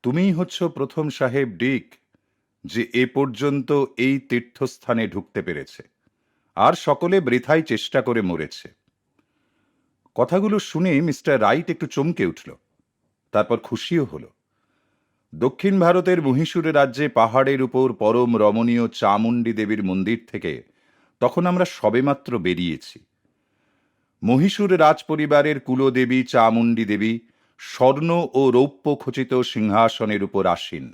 তুমিই হচ্ছ প্রথম সাহেব ডিক যে এ পর্যন্ত এই তীর্থস্থানে ঢুকতে পেরেছে, আর সকলে বৃথাই চেষ্টা করে মরেছে। কথাগুলো শুনে মিস্টার রাইট একটু চমকে উঠল, তারপর খুশিও হল। দক্ষিণ ভারতের মহীশূর রাজ্যে পাহাড়ের উপর পরম রমণীয় চামুণ্ডী দেবীর মন্দির থেকে তখন আমরা সবেমাত্র বেরিয়েছি। মহীশূর রাজপরিবারের কুলদেবী চামুণ্ডী দেবী স্বর্ণ ও রৌপ্য খচিত সিংহাসনের উপর আসীন।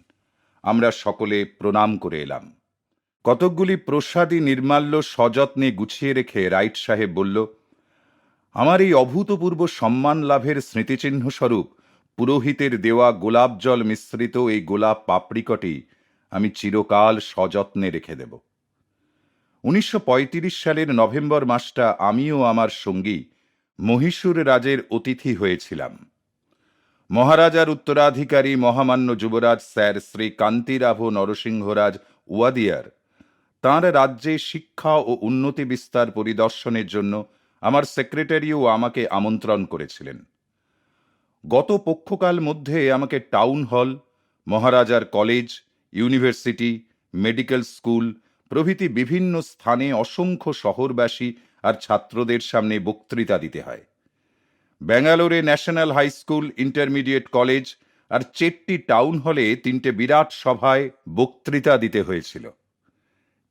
আমরা সকলে প্রণাম করে এলাম। কতকগুলি প্রসাদী নির্মাল্য সযত্নে গুছিয়ে রেখে রাইট সাহেব বলল, আমার এই অভূতপূর্ব সম্মান লাভের স্মৃতিচিহ্ন স্বরূপ পুরোহিতের দেওয়া গোলাপ জল মিশ্রিত এই গোলাপ পাপড়িকটি আমি চিরকাল সযত্নে রেখে দেব। 1935 সালের নভেম্বর মাসটা আমিও আমার সঙ্গী মহীশূর রাজের অতিথি হয়েছিলাম। মহারাজার উত্তরাধিকারী মহামান্য যুবরাজ স্যার শ্রী কান্তিরাভ নরসিংহরাজ ওয়াদিয়ার তাঁর রাজ্যে শিক্ষা ও উন্নতি বিস্তার পরিদর্শনের জন্য আমার সেক্রেটারিও আমাকে আমন্ত্রণ করেছিলেন। গত পক্ষকাল মধ্যে আমাকে টাউন হল, মহারাজার কলেজ, ইউনিভার্সিটি, মেডিকেল স্কুল প্রভৃতি বিভিন্ন স্থানে অসংখ্য শহরবাসী আর ছাত্রদের সামনে বক্তৃতা দিতে হয়। ব্যাঙ্গালোরে national high school, intermediate college আর চেট্টি টাউন হলে 3টে বিরাট সভায় বক্তৃতা দিতে হয়েছিল।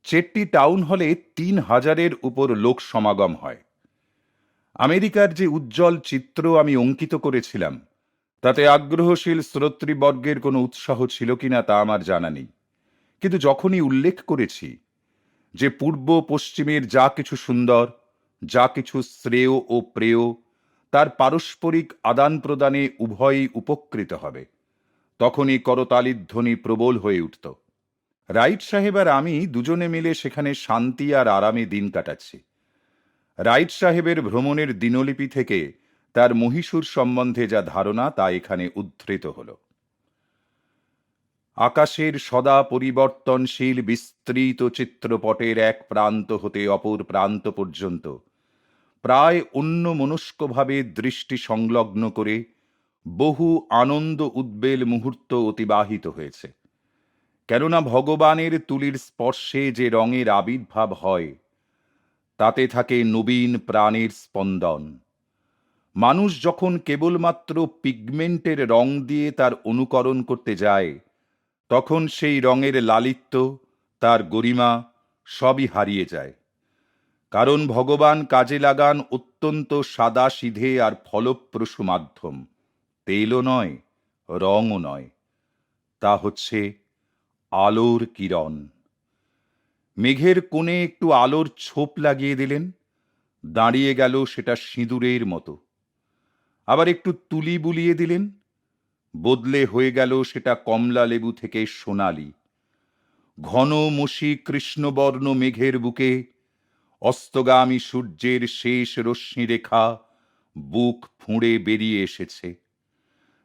চেট্টি টাউন হলে 3000-এর উপর লোক সমাগম হয়। আমেরিকার যে উজ্জ্বল চিত্র আমি অঙ্কিত করেছিলাম তাতে আগ্রহশীল শ্রোতৃবর্গের কোনো উৎসাহ ছিল কিনা তা আমার জানা নেই, কিন্তু যখনই উল্লেখ করেছি যে পূর্ব পশ্চিমের যা কিছু সুন্দর, যা কিছু শ্রেয় ও প্রেয়, তার পারস্পরিক আদান প্রদানে উভয়ই উপকৃত হবে, তখনই করতালির ধ্বনি প্রবল হয়ে উঠত। রাইট সাহেব আর আমি দুজনে মিলে সেখানে শান্তি আর আরামে দিন কাটাচ্ছি। রাইট সাহেবের ভ্রমণের দিনলিপি থেকে তার মহীশূর সম্বন্ধে যা ধারণা তা এখানে উদ্ধৃত হল। আকাশের সদা পরিবর্তনশীল বিস্তৃত চিত্রপটের এক প্রান্ত হতে অপর প্রান্ত পর্যন্ত প্রায় অন্যমনস্কভাবে দৃষ্টি সংলগ্ন করে বহু আনন্দ উদ্বেল মুহূর্ত অতিবাহিত হয়েছে। কেননা ভগবানের তুলির স্পর্শে যে রঙের আবির্ভাব হয় তাতে থাকে নবীন প্রাণের স্পন্দন। মানুষ যখন কেবলমাত্র পিগমেন্টের রং দিয়ে তার অনুকরণ করতে যায় তখন সেই রঙের লালিত্য, তার গরিমা সবই হারিয়ে যায়। কারণ ভগবান কাজে লাগান অত্যন্ত সাদা সিধে আর ফলপ্রসূ মাধ্যম, তেলও নয়, রঙও নয়, তা হচ্ছে আলোর কিরণ। মেঘের কোণে একটু আলোর ছোপ লাগিয়ে দিলেন, দাঁড়িয়ে গেল সেটা সিঁদুরের মতো। আবার একটু তুলি বুলিয়ে দিলেন, বদলে হয়ে গেল সেটা কমলা লেবু থেকে সোনালি। ঘন মসি কৃষ্ণবর্ণ মেঘের বুকে অস্তগামী সূর্যের শেষ রশ্মি রেখা বুক ফুঁড়ে বেরিয়ে এসেছে,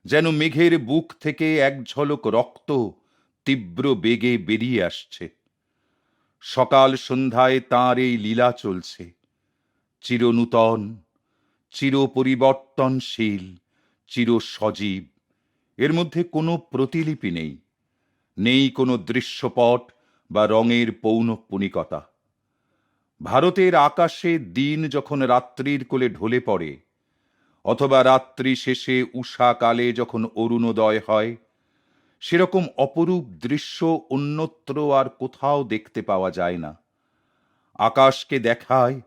যেন মেঘের বুক থেকে এক ঝলক রক্ত তীব্র বেগে বেরিয়ে আসছে। সকাল সন্ধ্যায় তাঁর এই লীলা চলছে, চিরনূতন, চির পরিবর্তনশীল, চির সজীব। এর মধ্যে কোনো প্রতিলিপি নেই, নেই কোনো দৃশ্যপট বা রঙের পৌনঃপুনিকতা। ভারতের আকাশে দিন যখন রাত্রির কোলে ঢলে পড়ে, অথবা রাত্রি শেষে উষাকালে যখন অরুণোদয় হয়, সেরকম অপরূপ দৃশ্য অন্যত্র আর কোথাও দেখতে পাওয়া যায় না। আকাশকে দেখায়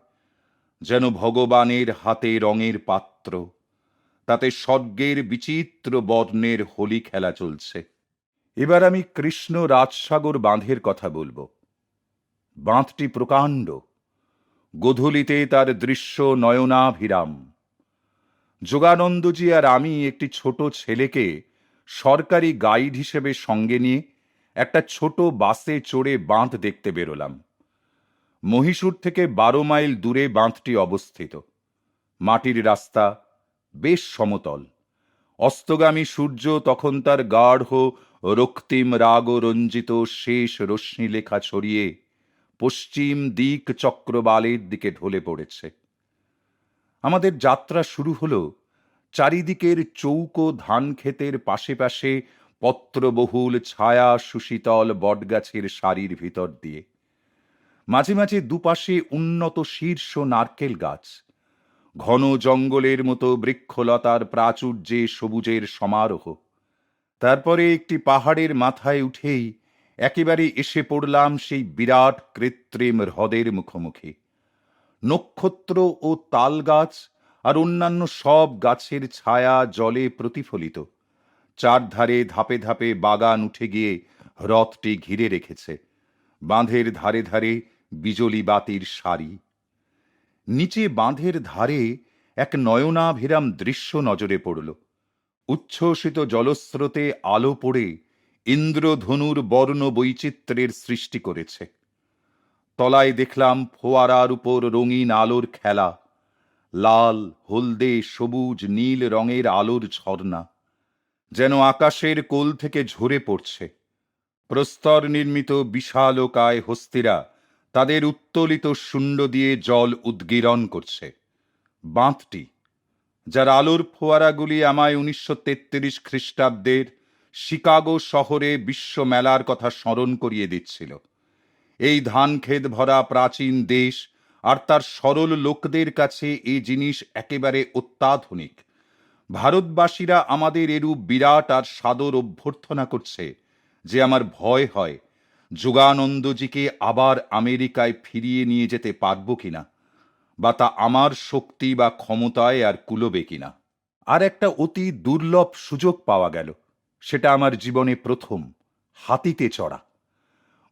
যেন ভগবানের হাতে রঙের পাত্র, তাতে স্বর্গের বিচিত্র বর্ণের হোলি খেলা চলছে। এবার আমি কৃষ্ণ রাজসাগর বাঁধের কথা বলবো। বাঁধটি প্রকাণ্ড, গোধূলিতে তার দৃশ্য নয়নাভিরাম। যোগানন্দজি আর আমি একটি ছোট ছেলেকে সরকারি গাইড হিসেবে সঙ্গে নিয়ে একটা ছোট বাসে চড়ে বাঁধ দেখতে বেরোলাম। মহীশূর থেকে 12 মাইল দূরে বাঁধটি অবস্থিত। মাটির রাস্তা, বেশ সমতল। অস্তগামী সূর্য তখন তার গাঢ় রক্তিম রাগ রঞ্জিত শেষ রশ্মিলেখা ছড়িয়ে পশ্চিম দিক চক্রবালের দিকে ঢলে পড়েছে। আমাদের যাত্রা শুরু হলো চারিদিকের চৌকো ধান ক্ষেতের পাশে পাশে পত্রবহুল ছায়া সুশীতল বটগাছের সারির ভিতর দিয়ে। মাঝে মাঝে দুপাশে উন্নত শীর্ষ নারকেল গাছ, ঘন জঙ্গলের মতো বৃক্ষলতার প্রাচুর্যে সবুজের সমারোহ। তারপরে একটি পাহাড়ের মাথায় উঠেই একেবারে এসে পড়লাম সেই বিরাট কৃত্রিম হ্রদের মুখোমুখি। নক্ষত্র ও তাল গাছ আর অন্যান্য সব গাছের ছায়া জলে প্রতিফলিত। চারধারে ধাপে ধাপে বাগান উঠে গিয়ে হ্রদটি ঘিরে রেখেছে। বাঁধের ধারে ধারে বিজলি বাতির সারি। নিচে বাঁধের ধারে এক নয়নাভিরাম দৃশ্য নজরে পড়ল। উচ্ছ্বসিত জলস্রোতে আলো পড়ে ইন্দ্রধনুর বর্ণ বৈচিত্র্যের সৃষ্টি করেছে। তলায় দেখলাম ফোয়ারার উপর রঙিন আলোর খেলা, লাল হলদে সবুজ নীল রঙের আলোর ঝর্ণা যেন আকাশের কোল থেকে ঝরে পড়ছে। প্রস্তর নির্মিত বিশালকায় হস্তিরা তাদের উত্তোলিত শুণ্ড দিয়ে জল উদ্গীরণ করছে। বাঁধটি, যার আলোর ফোয়ারাগুলি আমায় 1933 খ্রিস্টাব্দের শিকাগো শহরে বিশ্ব মেলার কথা স্মরণ করিয়ে দিচ্ছিল। এই ধানক্ষেত ভরা প্রাচীন দেশ আর তার সরল লোকদের কাছে এই জিনিস একেবারে অত্যাধুনিক। ভারতবাসীরা আমাদের এরূপ বিরাট আর সাদর অভ্যর্থনা করছে যে আমার ভয় হয় যোগানন্দজিকে আবার আমেরিকায় ফিরিয়ে নিয়ে যেতে পারব কিনা, বা তা আমার শক্তি বা ক্ষমতায় আর কুলোবে কিনা। আর একটা অতি দুর্লভ সুযোগ পাওয়া গেল, সেটা আমার জীবনে প্রথম, হাতিতে চড়া।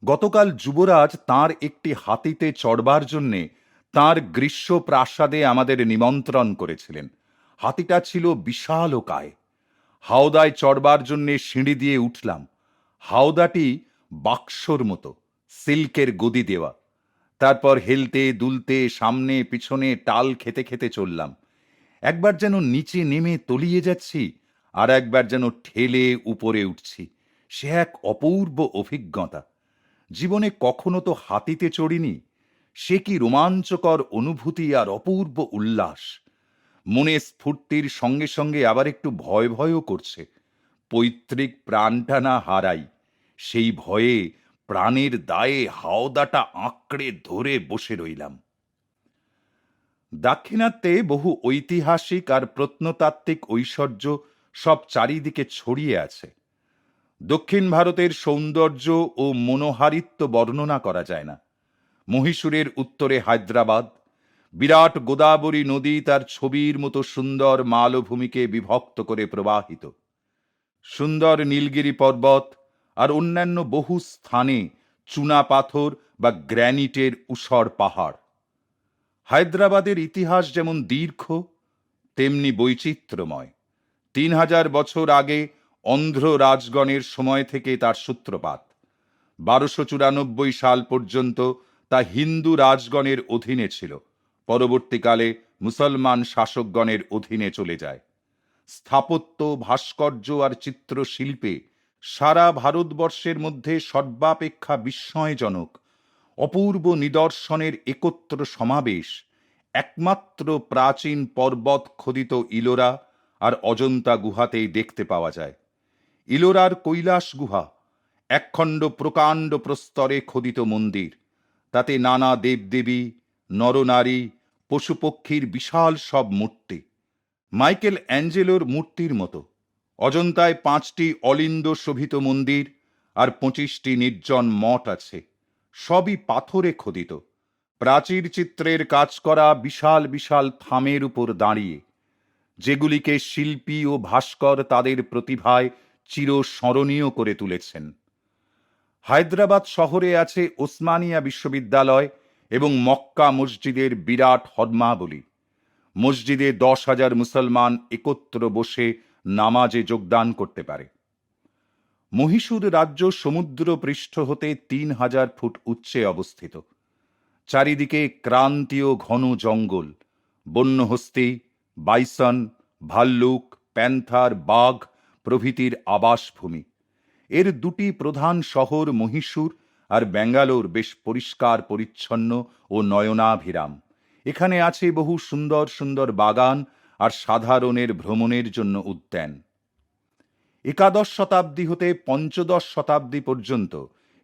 গতকাল যুবরাজ তাঁর একটি হাতিতে চড়বার জন্যে তাঁর গ্রীষ্ম প্রাসাদে আমাদের নিমন্ত্রণ করেছিলেন। হাতিটা ছিল বিশালকায়। হাওদায় চড়বার জন্যে সিঁড়ি দিয়ে উঠলাম। হাওদাটি বাক্সর মতো, সিল্কের গদি দেওয়া। তারপর হেলতে দুলতে সামনে পিছনে টাল খেতে খেতে চললাম। একবার যেন নিচে নেমে তলিয়ে যাচ্ছি, আর একবার যেন ঠেলে উপরে উঠছি। সে এক অপূর্ব অভিজ্ঞতা। জীবনে কখনো তো হাতিতে চড়িনি। সে কি রোমাঞ্চকর অনুভূতি আর অপূর্ব উল্লাস! মনে স্ফূর্তির সঙ্গে সঙ্গে আবার একটু ভয় ভয়ও করছে। পৈতৃক প্রাণটা না হারাই, সেই ভয়ে প্রাণের দায়ে হাওদাটা আঁকড়ে ধরে বসে রইলাম। দাক্ষিণাত্যে বহু ঐতিহাসিক আর প্রত্নতাত্ত্বিক ঐশ্বর্য সব চারিদিকে ছড়িয়ে আছে। দক্ষিণ ভারতের সৌন্দর্য ও মনোহারিত্ব বর্ণনা করা যায় না। মহীশূরের উত্তরে হায়দ্রাবাদ, বিরাট গোদাবরী নদী তার ছবির মতো সুন্দর মালভূমিকে বিভক্ত করে প্রবাহিত। সুন্দর নীলগিরি পর্বত আর অন্যান্য বহু স্থানে চুনা পাথর বা গ্র্যানিটের ঊষর পাহাড়। হায়দ্রাবাদের ইতিহাস যেমন দীর্ঘ, তেমনি বৈচিত্র্যময়। 3000 বছর আগে অন্ধ্র রাজগণের সময় থেকে তার সূত্রপাত। 1294 সাল পর্যন্ত তা হিন্দু রাজগণের অধীনে ছিল। পরবর্তীকালে মুসলমান শাসকগণের অধীনে চলে যায়। স্থাপত্য, ভাস্কর্য আর চিত্রশিল্পে সারা ভারতবর্ষের মধ্যে সর্বাপেক্ষা বিস্ময়জনক অপূর্ব নিদর্শনের একত্র সমাবেশ একমাত্র প্রাচীন পর্বত খোদিত ইলোরা আর অজন্তা গুহাতেই দেখতে পাওয়া যায়। ইলোরার কৈলাস গুহা একখণ্ড প্রকাণ্ড প্রস্তরে খোদিত মন্দির। তাতে নানা দেবদেবী, নরনারী, পশুপক্ষীর বিশাল সব মূর্তি, মাইকেল অ্যাঞ্জেলোর মূর্তির মতো। অজন্তায় 5টি অলিন্দ শোভিত মন্দির আর 25টি নির্জন মঠ আছে, সবই পাথরে খোদিত। প্রাচীর চিত্রের কাজ করা বিশাল বিশাল থামের উপর দাঁড়িয়ে, যেগুলিকে শিল্পী ও ভাস্কর তাদের প্রতিভায় চিরস্মরণীয় করে তুলেছেন। হায়দ্রাবাদ শহরে আছে ওসমানিয়া বিশ্ববিদ্যালয় এবং মক্কা মসজিদের বিরাট হর্মাবলী। মসজিদে 10,000 মুসলমান একত্র বসে নামাজে যোগদান করতে পারে। মহীশূর রাজ্য সমুদ্র পৃষ্ঠ হতে 3000 ফুট উচ্চে অবস্থিত। চারিদিকে ক্রান্তীয় ঘন জঙ্গল, বন্যহস্তী, বাইসন, ভাল্লুক, প্যান্থার, বাঘ প্রভৃতির আবাসভূমি। এর দুটি প্রধান শহর মহীশূর আর ব্যাঙ্গালোর বেশ পরিষ্কার পরিচ্ছন্ন ও নয়নাভিরাম। এখানে আছে বহু সুন্দর সুন্দর বাগান আর সাধারণের ভ্রমণের জন্য উদ্যান। একাদশ শতাব্দী হতে পঞ্চদশ শতাব্দী পর্যন্ত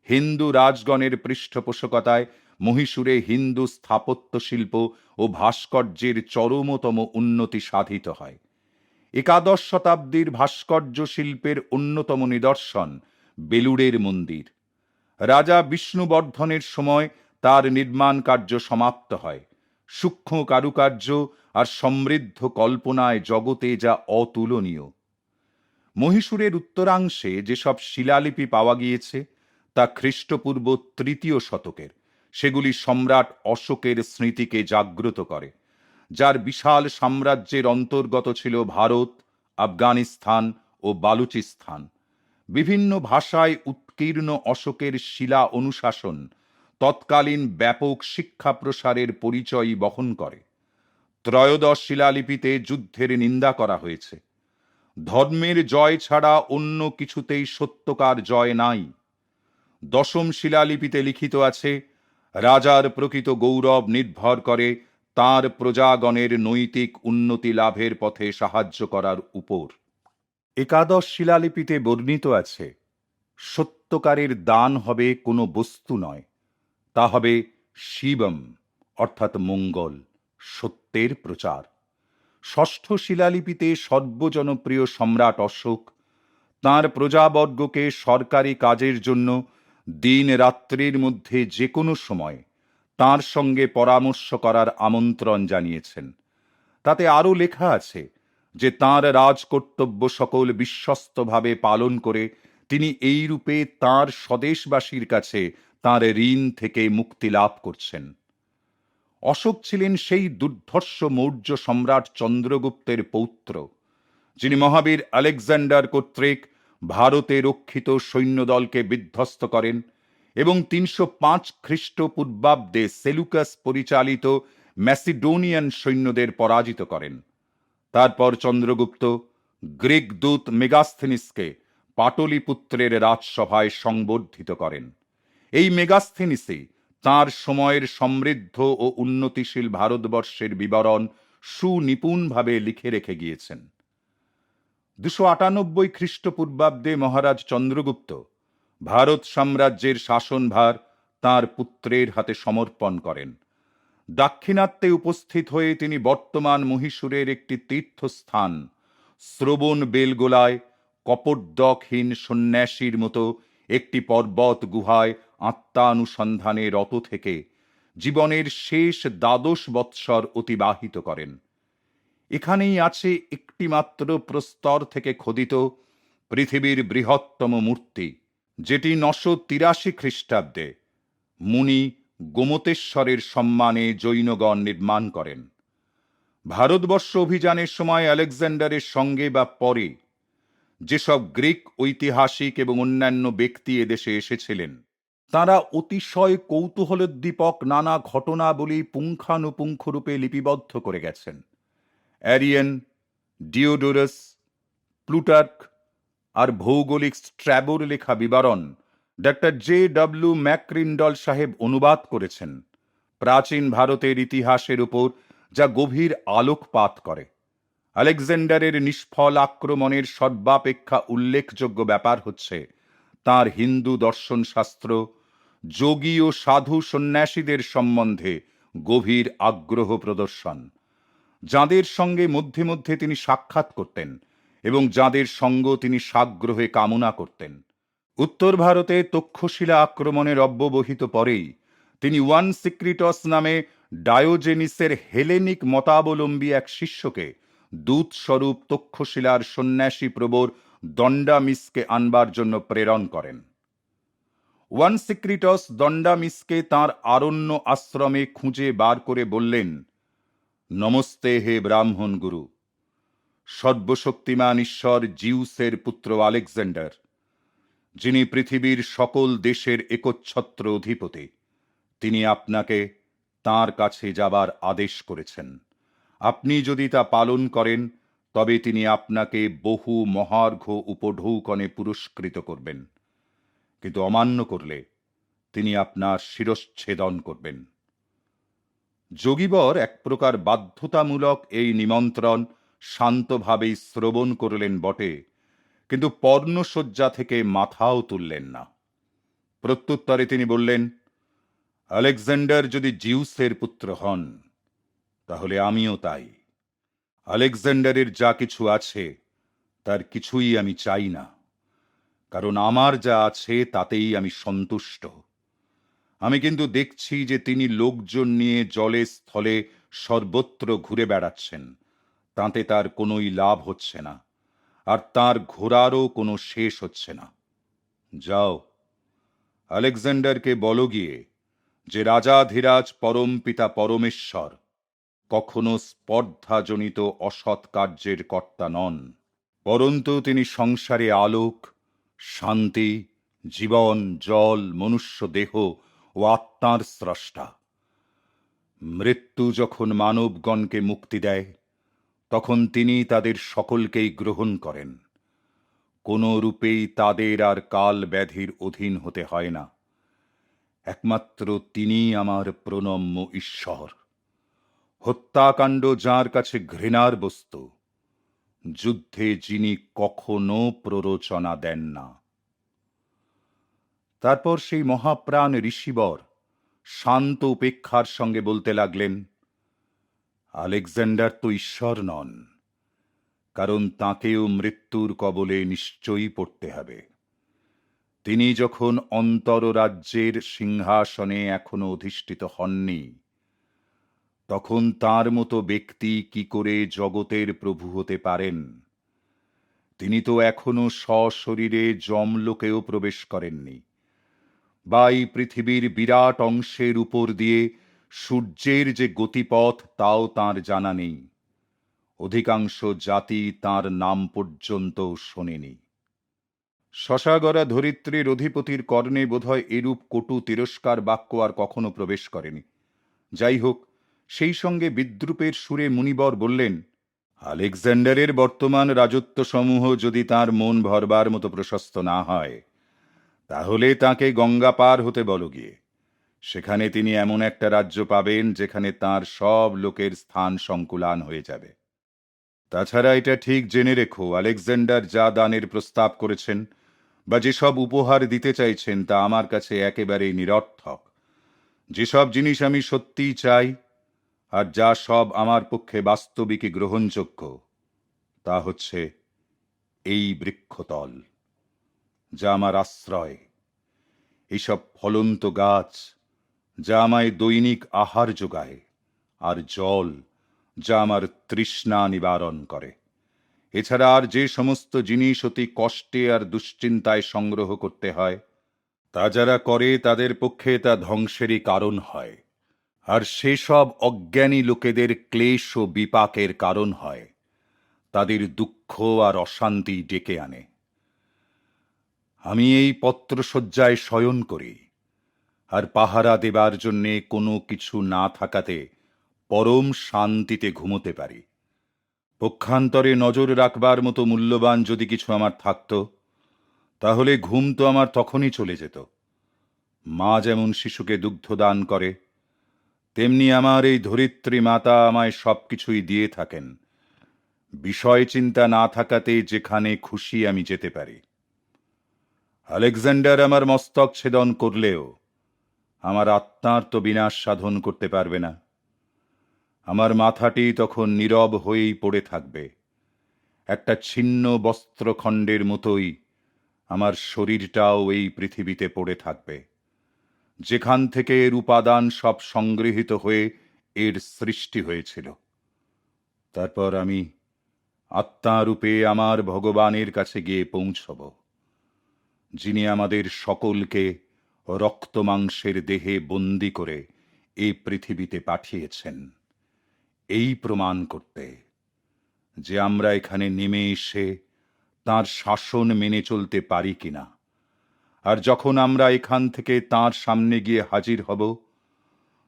হিন্দু রাজগণের পৃষ্ঠপোষকতায় মহীশূরে হিন্দু স্থাপত্য শিল্প ও ভাস্কর্যের চরমতম উন্নতি সাধিত হয়। একাদশ শতাব্দীর ভাস্কর্য শিল্পের অন্যতম নিদর্শন বেলুড়ের মন্দির। রাজা বিষ্ণুবর্ধনের সময় তার নির্মাণ কার্য সমাপ্ত হয়। সূক্ষ্ম কারুকার্য আর সমৃদ্ধ কল্পনায় জগতে যা অতুলনীয়। মহীশূরের উত্তরাংশে যেসব শিলালিপি পাওয়া গিয়েছে তা খ্রিস্টপূর্ব ৩য় শতকের। সেগুলি সম্রাট অশোকের স্মৃতিকে জাগ্রত করে, যার বিশাল সাম্রাজ্যের অন্তর্গত ছিল ভারত, আফগানিস্তান ও বালুচিস্তান। বিভিন্ন ভাষায় উৎকীর্ণ অশোকের শিলা অনুশাসন তৎকালীন ব্যাপক শিক্ষা প্রসারের পরিচয় বহন করে। ত্রয়োদশ শিলালিপিতে যুদ্ধের নিন্দা করা হয়েছে। ধর্মের জয় ছাড়া অন্য কিছুতেই সত্যকার জয় নাই। দশম শিলালিপিতে লিখিত আছে, রাজার প্রকৃত গৌরব নির্ভর করে তার প্রজাগণের নৈতিক উন্নতি লাভের পথে সাহায্য করার উপর। একাদশ শিলালিপিতে বর্ণিত আছে, সত্যকারের দান হবে কোনো বস্তু নয়, তা হবে শিবম অর্থাৎ মঙ্গল, সত্যের প্রচার। ষষ্ঠ শিলালিপিতে সর্বজনপ্রিয় সম্রাট অশোক তাঁর প্রজাবর্গকে সরকারি কাজের জন্য দিন রাত্রির মধ্যে যে কোনো সময় তাঁর সঙ্গে পরামর্শ করার আমন্ত্রণ জানিয়েছেন। তাতে আরও লেখা আছে যে তাঁর রাজকর্তব্য সকল বিশ্বস্তভাবে পালন করে তিনি এই রূপে তাঁর স্বদেশবাসীর কাছে তাঁর ঋণ থেকে মুক্তি লাভ করছেন। অশোক ছিলেন সেই দুর্ধর্ষ মৌর্য সম্রাট চন্দ্রগুপ্তের পৌত্র, যিনি মহাবীর আলেকজান্ডার কর্তৃক ভারতে রক্ষিত সৈন্যদলকে বিধ্বস্ত করেন এবং ৩০৫ খ্রিস্টপূর্বাব্দে সেলুকাস পরিচালিত ম্যাসিডোনিয়ান সৈন্যদের পরাজিত করেন। তারপর চন্দ্রগুপ্ত গ্রিক দূত মেগাস্থেনিসকে পাটলিপুত্রের রাজসভায় সংবর্ধিত করেন। এই মেগাস্থেনিসই তাঁর সময়ের সমৃদ্ধ ও উন্নতিশীল ভারতবর্ষের বিবরণ সুনিপুণভাবে লিখে রেখে গিয়েছেন। ২৯৮ খ্রিস্টপূর্বাব্দে মহারাজ চন্দ্রগুপ্ত ভারত সাম্রাজ্যের শাসনভার তাঁর পুত্রের হাতে সমর্পণ করেন। দাক্ষিণাত্যে উপস্থিত হয়ে তিনি বর্তমান মহীশূরের একটি তীর্থস্থান শ্রবণ বেলগোলায় কপোর্দকহীন সন্ন্যাসীর মতো একটি পর্বত গুহায় আত্মানুসন্ধানে রত থেকে জীবনের শেষ ১২ বৎসর অতিবাহিত করেন। এখানেই আছে একটিমাত্র প্রস্তর থেকে খোদিত পৃথিবীর বৃহত্তম মূর্তি, যেটি ৯৮৩ খ্রিস্টাব্দে মুনি গোমতেশ্বরের সম্মানে জৈনগণ নির্মাণ করেন। ভারতবর্ষ অভিযানের সময় আলেকজান্ডারের সঙ্গে বা পরে যেসব গ্রিক ঐতিহাসিক এবং অন্যান্য ব্যক্তি এদেশে এসেছিলেন, তাঁরা অতিশয় কৌতূহলোদ্দীপক নানা ঘটনাবলী পুঙ্খানুপুঙ্খরূপে লিপিবদ্ধ করে গেছেন। অ্যারিয়েন, ডিওডোরাস, প্লুটার্ক আর ভৌগোলিক স্ট্র্যাবোর লেখা বিবরণ ডক্টর J.W. ম্যাকরিন্ডল সাহেব অনুবাদ করেছেন প্রাচীন ভারতের ইতিহাসের উপর, যা গভীর আলোকপাত করে। আলেকজান্ডারের নিষ্ফল আক্রমণের সর্বাপেক্ষা উল্লেখযোগ্য ব্যাপার হচ্ছে তাঁর হিন্দু দর্শনশাস্ত্র, যোগী ও সাধু সন্ন্যাসীদের সম্বন্ধে গভীর আগ্রহ প্রদর্শন, যাঁদের সঙ্গে মধ্যে মধ্যে তিনি সাক্ষাৎ করতেন এবং যাঁদের সঙ্গ তিনি সাগ্রহে কামনা করতেন। উত্তর ভারতে তক্ষশিলা আক্রমণের অব্যবহিত পরেই তিনি সিক্রিটস নামে ডায়োজেনিসের হেলেনিক মতাবলম্বী এক শিষ্যকে দূতস্বরূপ তক্ষশিলার সন্ন্যাসী প্রবর দণ্ডামিসকে আনবার জন্য প্রেরণ করেন। সিক্রিটস দণ্ডামিসকে তাঁর আরণ্য আশ্রমে খুঁজে বার করে বললেন, নমস্তে হে ব্রাহ্মণ গুরু। সর্বশক্তিমান ঈশ্বর জিউসের পুত্র আলেকজান্ডার, যিনি পৃথিবীর সকল দেশের একচ্ছত্র অধিপতি, তিনি আপনাকে তাঁর কাছে যাবার আদেশ করেছেন। আপনি যদি তা পালন করেন তবে তিনি আপনাকে বহু মহার্ঘ উপঢৌকনে পুরস্কৃত করবেন, কিন্তু অমান্য করলে তিনি আপনার শিরশ্ছেদন করবেন। যোগীবর এক প্রকার বাধ্যতামূলক এই নিমন্ত্রণ শান্তভাবেই শ্রবণ করলেন বটে, কিন্তু পর্ণশয্যা থেকে মাথাও তুললেন না। প্রত্যুত্তরে তিনি বললেন, আলেকজান্ডার যদি জিউসের পুত্র হন, তাহলে আমিও তাই। আলেকজান্ডারের যা কিছু আছে তার কিছুই আমি চাই না, কারণ আমার যা আছে তাতেই আমি সন্তুষ্ট। আমি কিন্তু দেখছি যে তিনি লোকজন নিয়ে জলে স্থলে সর্বত্র ঘুরে বেড়াচ্ছেন, তাতে তার কোনোই লাভ হচ্ছে না, আর তার ঘোরারও কোনো শেষ হচ্ছে না। যাও, আলেকজান্ডারকে বলো গিয়ে যে রাজাধিরাজ পরম পিতা পরমেশ্বর কখনো স্পর্ধাজনিত অসৎ কার্যের কর্তা নন, পরন্তু তিনি সংসারে আলোক, শান্তি, জীবন, জল, মনুষ্য দেহ ও আত্মার স্রষ্টা। মৃত্যু যখন মানবগণকে মুক্তি দেয়, তখন তিনি তাদের সকলকেই গ্রহণ করেন। কোনো রূপেই তাদের আর কাল ব্যাধির অধীন হতে হয় না। একমাত্র তিনিই আমার প্রণম্য ঈশ্বর। হত্যাকাণ্ড যার কাছে ঘৃণার বস্তু, যুদ্ধে যিনি কখনো প্ররোচনা দেন না। তারপর সেই মহাপ্রাণ ঋষিবর শান্ত উপেক্ষার সঙ্গে বলতে লাগলেন, আলেকজান্ডার তো ঈশ্বর নন, কারণ তাঁকেও মৃত্যুর কবলে নিশ্চয়ই পড়তে হবে। তিনি যখন অন্তররাজ্যের সিংহাসনে এখনো অধিষ্ঠিত হননি, তখন তার মতো ব্যক্তি কি করে জগতের প্রভু হতে পারেন? তিনি তো এখনো সশরীরে যমলোকেও প্রবেশ করেননি, বা এই পৃথিবীর বিরাট অংশের উপর দিয়ে সূর্যের যে গতিপথ তাও তাঁর জানা নেই। অধিকাংশ জাতি তাঁর নাম পর্যন্ত শোনেনি। শশাগরা ধরিত্রীর অধিপতির কর্ণে বোধহয় এরূপ কটু তিরস্কার বাক্য আর কখনো প্রবেশ করেনি। যাই হোক, সেই সঙ্গে বিদ্রুপের সুরে মুনিবর বললেন, আলেকজান্ডারের বর্তমান রাজত্ব সমূহ যদি তার মন ভরবার মতো প্রশস্ত না হয়, তাহলে তাকে গঙ্গা পার হতে বলো গিয়ে। সেখানে তিনি এমন একটা রাজ্য পাবেন যেখানে তার সব লোকের স্থান সংকুলান হয়ে যাবে। তাছাড়া এটা ঠিক জেনে রেখো, আলেকজান্ডার যা দানের প্রস্তাব করেছেন বা যেসব উপহার দিতে চাইছেন তা আমার কাছে একেবারেই নিরর্থক। যেসব জিনিস আমি সত্যিই চাই, আর যা সব আমার পক্ষে বাস্তবিকই গ্রহণযোগ্য, তা হচ্ছে এই বৃক্ষতল, যা আমার আশ্রয়, এইসব ফলন্ত গাছ, যা আমায় দৈনিক আহার যোগায়, আর জল, যা আমার তৃষ্ণা নিবারণ করে। এছাড়া আর যে সমস্ত জিনিস অতি কষ্টে আর দুশ্চিন্তায় সংগ্রহ করতে হয়, তা যারা করে তাদের পক্ষে তা ধ্বংসেরই কারণ হয়, আর সেসব অজ্ঞানী লোকেদের ক্লেশ ও বিপাকের কারণ হয়, তাদের দুঃখ আর অশান্তি ডেকে আনে। আমি এই পত্রশয্যায় শয়ন করি, আর পাহারা দেবার জন্যে কোনো কিছু না থাকাতে পরম শান্তিতে ঘুমোতে পারি। পক্ষান্তরে নজর রাখবার মতো মূল্যবান যদি কিছু আমার থাকত, তাহলে ঘুম তো আমার তখনই চলে যেত। মা যেমন শিশুকে দুগ্ধদান করে, তেমনি আমার এই ধরিত্রী মাতা আমায় সবকিছুই দিয়ে থাকেন। বিষয় চিন্তা না থাকাতে যেখানে খুশি আমি যেতে পারি। আলেকজান্ডার আমার মস্তক ছেদন করলেও আমার আত্মার তো বিনাশ সাধন করতে পারবে না। আমার মাথাটি তখন নীরব হয়েই পড়ে থাকবে। একটা ছিন্ন বস্ত্রখণ্ডের মতোই আমার শরীরটাও এই পৃথিবীতে পড়ে থাকবে, যেখান থেকে এর উপাদান সব সংগৃহীত হয়ে এর সৃষ্টি হয়েছিল। তারপর আমি আত্মারূপে আমার ভগবানের কাছে গিয়ে পৌঁছব, যিনি আমাদের সকলকে রক্তমাংসের দেহে বন্দী করে এই পৃথিবীতে পাঠিয়েছেন, এই প্রমাণ করতে যে আমরা এখানে নেমে এসে তাঁর শাসন মেনে চলতে পারি কিনা। আর যখন আমরা এখান থেকে তাঁর সামনে গিয়ে হাজির হব,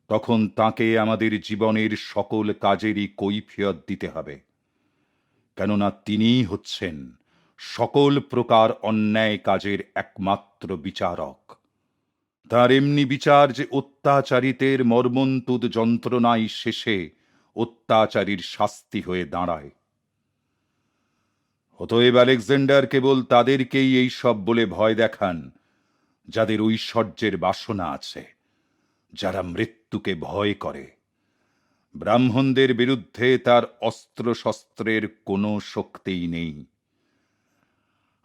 তখন তাঁকে আমাদের জীবনের সকল কাজেরই কৈফিয়ত দিতে হবে, কেননা তিনিই হচ্ছেন সকল প্রকার অন্যায় কাজের একমাত্র বিচারক। তার এমনি বিচার যে অত্যাচারিতের মর্মন্তুদ যন্ত্রণাই শেষে অত্যাচারীর শাস্তি হয়ে দাঁড়ায়। অতএব আলেকজান্ডার কেবল তাদেরকেই এই সব বলে ভয় দেখান যাদের ঐশ্বর্যের বাসনা আছে, যারা মৃত্যুকে ভয় করে। ব্রাহ্মণদের বিরুদ্ধে তার অস্ত্র শস্ত্রের কোনো শক্তিই নেই।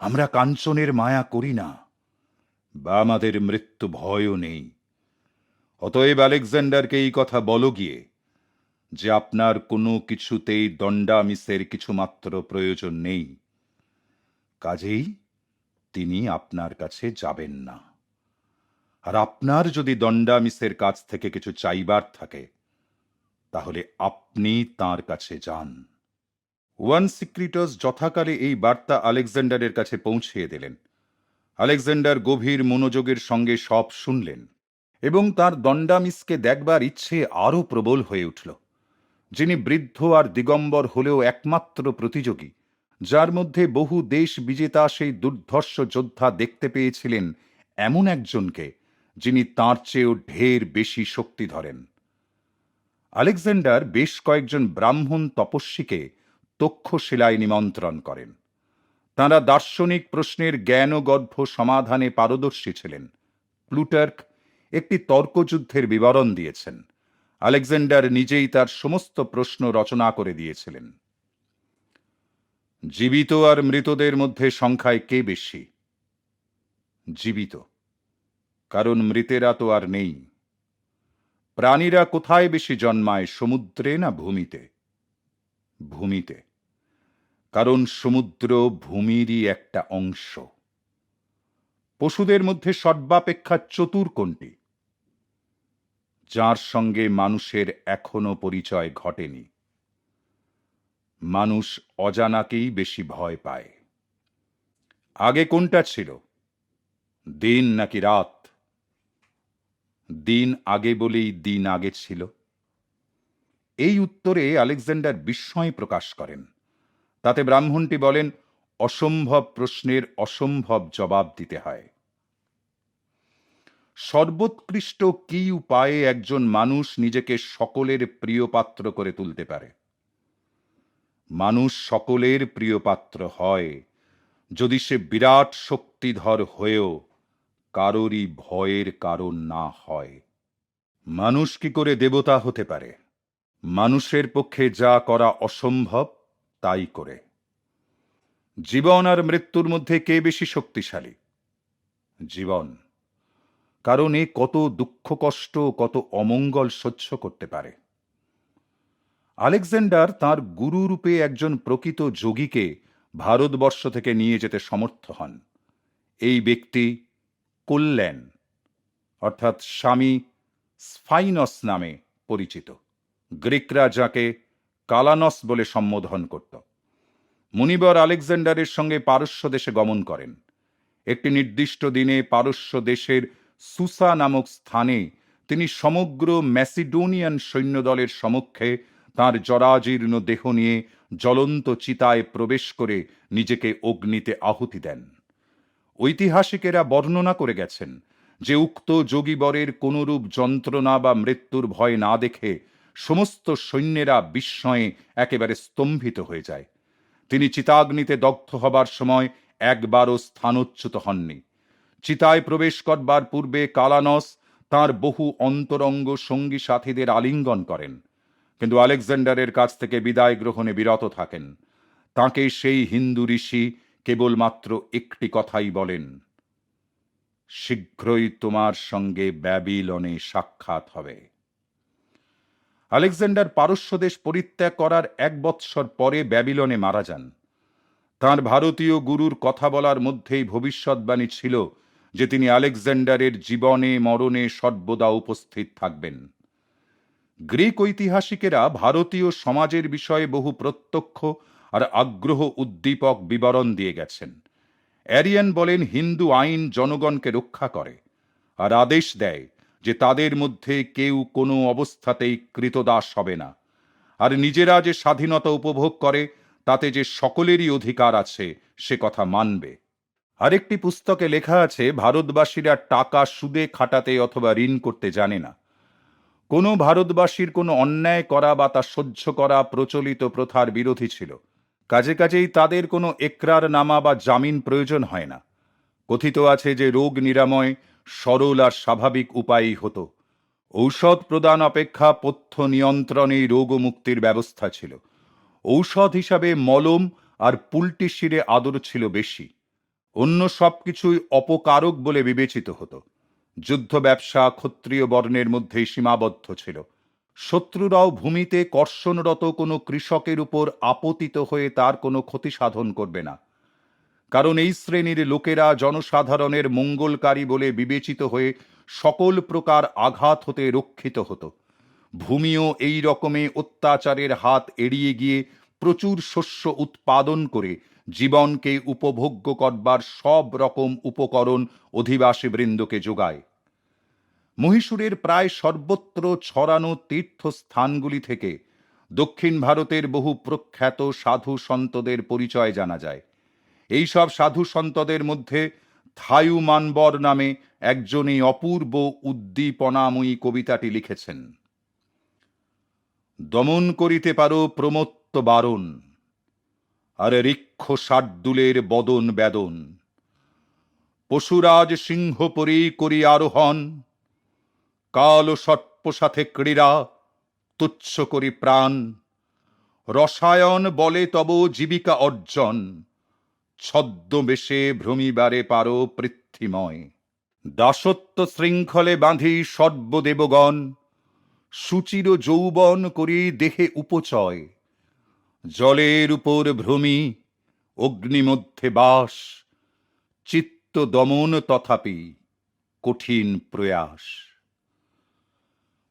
আমরা কাঞ্চনের মায়া করি না, বা আমাদের মৃত্যু ভয়ও নেই। অতএব আলেকজান্ডারকে এই কথা বলো গিয়ে যে আপনার কোনো কিছুতেই দণ্ডামিসের কিছুমাত্র প্রয়োজন নেই, কাজেই তিনি আপনার কাছে যাবেন না। আর আপনার যদি দণ্ডামিসের কাছ থেকে কিছু চাইবার থাকে, তাহলে আপনি তার কাছে যান। ওয়ান সিক্রিটাস যথাকালে এই বার্তা আলেকজান্ডারের কাছে পৌঁছিয়ে দিলেন। আলেকজান্ডার গভীর মনোযোগের সঙ্গে সব শুনলেন এবং তার দণ্ডামিসকে দেখবার ইচ্ছে আরও প্রবল হয়ে উঠল, যিনি বৃদ্ধ আর দিগম্বর হলেও একমাত্র প্রতিযোগী, যার মধ্যে বহু দেশ বিজেতা সেই দুর্ধর্ষ যোদ্ধা দেখতে পেয়েছিলেন এমন একজনকে, যিনি তাঁর চেয়েও ঢের বেশি শক্তি ধরেন। আলেকজান্ডার বেশ কয়েকজন ব্রাহ্মণ তপস্বীকে তক্ষশিলায় নিমন্ত্রণ করেন। তাঁরা দার্শনিক প্রশ্নের জ্ঞানগর্ভ সমাধানে পারদর্শী ছিলেন। প্লুটার্ক একটি তর্কযুদ্ধের বিবরণ দিয়েছেন। আলেকজান্ডার নিজেই তার সমস্ত প্রশ্ন রচনা করে দিয়েছিলেন। জীবিত আর মৃতদের মধ্যে সংখ্যায় কে বেশি? জীবিত, কারণ মৃতেরা তো আর নেই। প্রাণীরা কোথায় বেশি জন্মায়, সমুদ্রে না ভূমিতে? ভূমিতে, কারণ সমুদ্র ভূমিরই একটা অংশ। পশুদের মধ্যে সর্বাপেক্ষা চতুর কোনটি? যার সঙ্গে মানুষের এখনো পরিচয় ঘটেনি। মানুষ অজানাকেই বেশি ভয় পায়। আগে কোনটা ছিল, দিন নাকি রাত? দিন আগে বলেই দিন আগে ছিল। এই উত্তরে আলেকজান্ডার বিস্ময় প্রকাশ করেন। তাতে ব্রাহ্মণটি বলেন, অসম্ভব প্রশ্নের অসম্ভব জবাব দিতে হয়। সর্বোৎকৃষ্ট কি উপায়ে একজন মানুষ নিজেকে সকলের প্রিয় পাত্র করে তুলতে পারে? মানুষ সকলের প্রিয় পাত্র হয় যদি সে বিরাট শক্তিধর হয়েও কারোরই ভয়ের কারণ না হয়। মানুষ কি করে দেবতা হতে পারে? মানুষের পক্ষে যা করা অসম্ভব তাই করে। জীবন আর মৃত্যুর মধ্যে কে বেশি শক্তিশালী? জীবন, কারণ এ কত দুঃখ কষ্ট, কত অমঙ্গল সহ্য করতে পারে। আলেকজান্ডার তাঁর গুরুরূপে একজন প্রকৃত যোগীকে ভারতবর্ষ থেকে নিয়ে যেতে সমর্থ হন। এই ব্যক্তি কল্যাণ, অর্থাৎ স্বামী স্ফাইনস নামে পরিচিত। গ্রিকরা যাকে কালানস বলে সম্বোধন করত। মুনিবর আলেকজান্ডারের সঙ্গে পারস্য দেশে গমন করেন। একটি নির্দিষ্ট দিনে পারস্য দেশের সুসা নামক স্থানে তিনি সমগ্র ম্যাসিডোনিয়ান সৈন্যদলের সমক্ষে তাঁর জরাজীর্ণ দেহ নিয়ে জ্বলন্ত চিতায় প্রবেশ করে নিজেকে অগ্নিতে আহুতি দেন। ঐতিহাসিকেরা বর্ণনা করে গেছেন যে উক্ত যোগীবরের কোনরূপ যন্ত্রণা বা মৃত্যুর ভয় না দেখে সমস্ত সৈন্যেরা বিস্ময়ে একেবারে স্তম্ভিত হয়ে যায়। তিনি চিতাগ্নিতে দগ্ধ হবার সময় একবারও স্থানচ্যুত হননি। চিতায় প্রবেশ করবার পূর্বে কালানস তাঁর বহু অন্তরঙ্গ সঙ্গী সাথীদের আলিঙ্গন করেন, কিন্তু আলেকজান্ডারের কাছ থেকে বিদায় গ্রহণে বিরত থাকেন। তাঁকে সেই হিন্দু ঋষি কেবলমাত্র একটি কথাই বলেন, শীঘ্রই তোমার সঙ্গে ব্যাবিলনে সাক্ষাৎ হবে। আলেকজান্ডার পারস্য দেশ পরিত্যাগ করার 1 বৎসর পরে ব্যাবিলনে মারা যান। তাঁর ভারতীয় গুরুর কথা বলার মধ্যেই ভবিষ্যৎবাণী ছিল যে তিনি আলেকজান্ডারের জীবনে মরণে সর্বদা উপস্থিত থাকবেন। গ্রিক ঐতিহাসিকেরা ভারতীয় সমাজের বিষয়ে বহু প্রত্যক্ষ আর আগ্রহ উদ্দীপক বিবরণ দিয়ে গেছেন। অ্যারিয়ান বলেন, হিন্দু আইন জনগণকে রক্ষা করে আর আদেশ দেয় যে তাদের মধ্যে কেউ কোনো অবস্থাতেই কৃতদাস হবে না, আর নিজেরা যে স্বাধীনতা উপভোগ করে তাতে যে সকলেরই অধিকার আছে সে কথা মানবে। আরেকটি পুস্তকে লেখা আছে, ভারতবাসীরা টাকা সুদে খাটাতে অথবা ঋণ করতে জানে না। কোনো ভারতবাসীর কোনো অন্যায় করা বা তা সহ্য করা প্রচলিত প্রথার বিরোধী ছিল। কাজেই তাদের কোনো একরার নামা বা জামিন প্রয়োজন হয় না। কথিত আছে যে রোগ নিরাময় সরল আর স্বাভাবিক উপায়ই হতো। ঔষধ প্রদান অপেক্ষা পথ্য নিয়ন্ত্রণেই রোগ ও মুক্তির ব্যবস্থা ছিল। ঔষধ হিসাবে মলম আর পুলটি শিরে আদর ছিল বেশি। অন্য সবকিছুই অপকারক বলে বিবেচিত হতো। যুদ্ধ ব্যবসা ক্ষত্রিয় বর্ণের মধ্যেই সীমাবদ্ধ ছিল। শত্রুরাও ভূমিতে কর্ষণরত কোনো কৃষকের উপর আপতিত হয়ে তার কোনো ক্ষতি সাধন করবে না, কারণ এই শ্রেণীর লোকেরা জনসাধারণের মঙ্গলকারী বলে বিবেচিত হয়ে সকল প্রকার আঘাত হতে রক্ষিত হতো। ভূমিও এই রকমে অত্যাচারের হাত এড়িয়ে গিয়ে প্রচুর শস্য উৎপাদন করে জীবনকে উপভোগ্য করবার সব রকম উপকরণ অধিবাসী বৃন্দকে যোগায়। মহীশূরের প্রায় সর্বত্র ছড়ানো তীর্থস্থানগুলি থেকে দক্ষিণ ভারতের বহু প্রখ্যাত সাধু সন্তদের পরিচয় জানা যায়। এই সব সাধু সন্তদের মধ্যে থায়ু মানবর নামে একজন এই অপূর্ব উদ্দীপনাময়ী কবিতাটি লিখেছেন। দমন করিতে পারো প্রমত্ত বারণ, আর ঋক্ষ শার্দুলের বদন বেদন। পশুরাজ সিংহ পরি করি আরোহণ, কাল সর্প সাথে ক্রীড়া তুচ্ছ করি প্রাণ। রসায়ন বলে তব জীবিকা অর্জন, ছদ্মবেশে ভ্রমিবারে পারো পৃথ্বীময়। দাসত্ব শৃঙ্খলে বাঁধি সর্বদেবগণ, সুচির যৌবন করি দেহে উপচয়। জলের উপর ভ্রমি অগ্নিমধ্যে বাস, চিত্ত দমন তথাপি কঠিন প্রয়াস।